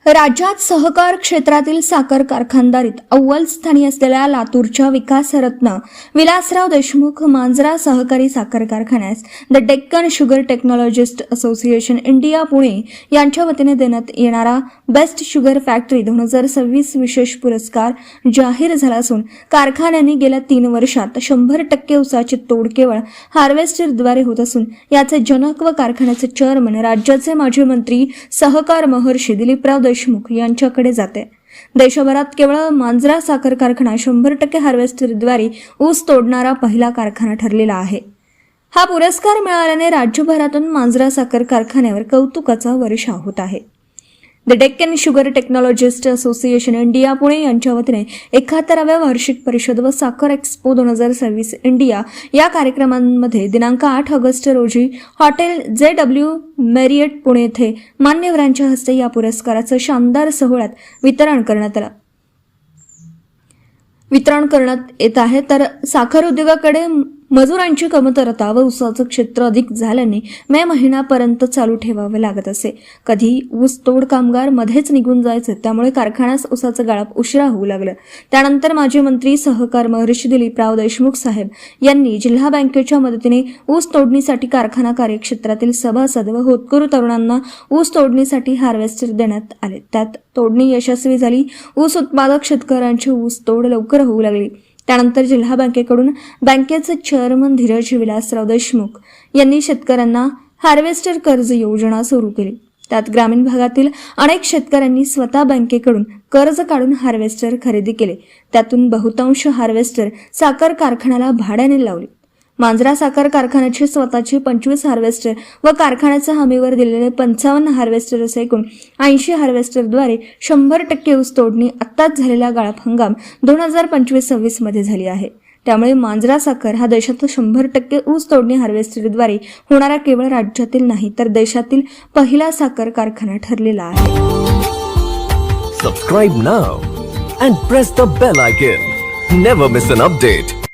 राज्यात सहकार क्षेत्रातील साखर कारखानदारीत अव्वल स्थानी असलेल्या लातूरच्या विकासरत्न विलासराव देशमुख मांजरा सहकारी साखर कारखान्यास the Deccan sugar technologist association India Pune यांच्या वतीने देण्यात येणारा बेस्ट शुगर फॅक्टरी 2026 विशेष पुरस्कार जाहीर झाला असून कारखान्याने गेल्या 3 वर्षात 100% ऊसाची तोड केवळ हार्वेस्टरद्वारे होत असून याचे जनक व कारखान्याचे चेअरमन राज्याचे माजी मंत्री सहकार महर्षी दिलीपराव देशमुख यांच्याकडे जाते। देशभरात केवळ मांजरा साखर कारखाना 100% हार्वेस्टरद्वारे ऊस तोडणारा पहिला कारखाना ठरलेला आहे। हा पुरस्कार मिळाल्याने राज्यभरातून मांजरा साखर कारखान्यावर कौतुकाचा वर्षाव होत आहे। The Deccan sugar technologist association India Pune यांच्या वतीने 71व्या वार्षिक परिषद व साखर एक्स्पो 2026 इंडिया या कार्यक्रमांमध्ये दिनांक 8 ऑगस्ट रोजी हॉटेल JW मेरियट पुणे येथे मान्यवरांच्या हस्ते या पुरस्काराचं शानदार सोहळ्यात वितरण करण्यात येत आहे। तर साखर उद्योगाकडे मजुरांची कमतरता व ऊसाचं क्षेत्र अधिक झाल्याने मे महिन्यापर्यंत चालू ठेवावे लागत असे। कधी ऊस तोड कामगार मध्येच निघून जायचे, त्यामुळे कारखान्यास ऊसाचं गाळप उशिरा होऊ लागलं। त्यानंतर माजी मंत्री सहकार महर्षी दिलीपराव देशमुख साहेब यांनी जिल्हा बँकेच्या मदतीने ऊस तोडणीसाठी कारखाना कार्यक्षेत्रातील सभासद व होतकरू तरुणांना ऊस तोडणीसाठी हार्वेस्टर देण्यात आले। त्यात तोडणी यशस्वी झाली। ऊस उत्पादक शेतकऱ्यांची ऊस तोड लवकर होऊ लागली। त्यानंतर जिल्हा बँकेकडून बँकेचे चेअरमन धीरज विलासराव देशमुख यांनी शेतकऱ्यांना हार्वेस्टर कर्ज योजना सुरू केली। त्यात ग्रामीण भागातील अनेक शेतकऱ्यांनी स्वतः बँकेकडून कर्ज काढून हार्वेस्टर खरेदी केले। त्यातून बहुतांश हार्वेस्टर साखर कारखान्याला भाड्याने लावले। मांजरा साखर कारखान्याची स्वतःची 25 हार्वेस्टर व कारखान्याच्या हमीवर दिलेले 55 हार्वेस्टर असे एकूण 80 हार्वेस्टरद्वारे 100% ऊस तोडणी आत्ताच झालेला गाळप हंगाम 2025-26 मध्ये झाली आहे। त्यामुळे मांजरा साखर हा देशात 100% ऊस तोडणी हार्वेस्टरद्वारे होणारा केवळ राज्यातील नाही तर देशातील पहिला साखर कारखाना ठरलेला आहे। Subscribe now and press the bell icon. Never miss an update.